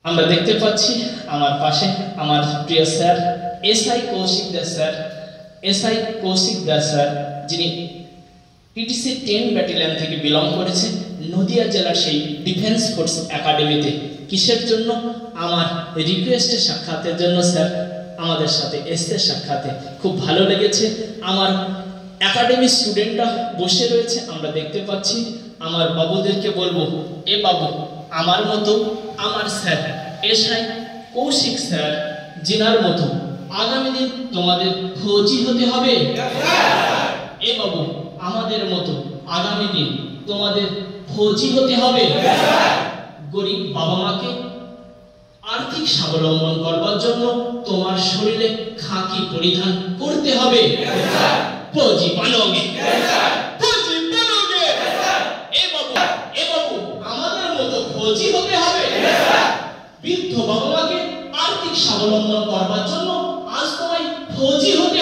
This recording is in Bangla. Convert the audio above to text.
আমরা দেখতে পাচ্ছি আমার পাশে আমার প্রিয় sir SI Koushik Das sir. SI Koushik Das sir যিনি পিটিসি 10 ব্যাটালিয়ন থেকে বিলং করেছে, নদিয়া জেলার সেই ডিফেন্স ফোর্স একাডেমিতে। কিসের জন্য? আমার রিকোয়েস্টে সাক্ষাতের জন্য স্যার আমাদের সাথে এসছে সাক্ষাতে। খুব ভালো লেগেছে। আমার একাডেমি স্টুডেন্টরা বসে রয়েছে, আমরা দেখতে পাচ্ছি। আমার বাবুদেরকে বলবো, এ বাবু, আমার মতো আমার স্যার এসআই কৌশিক স্যার জিনার মতো আগামী দিন তোমাদের ফৌজি হতে হবে। এ বাবু, আমাদের মতো আগামী দিন তোমাদের ফৌজি হতে হবে। গরিব বাবা মাকে আর্থিক স্বাবলম্বন করবার জন্য তোমার শরীরে খাকি পরিধান করতে হবে। ফৌজি বানোগে, ফৌজি বানোগে। এ বাবু, আমাদের মতো ফৌজি হতে হবে। বৃদ্ধ বাবা মাকে আর্থিক স্বাবলম্বন করবার জন্য আজ তোমায় ফৌজি হতে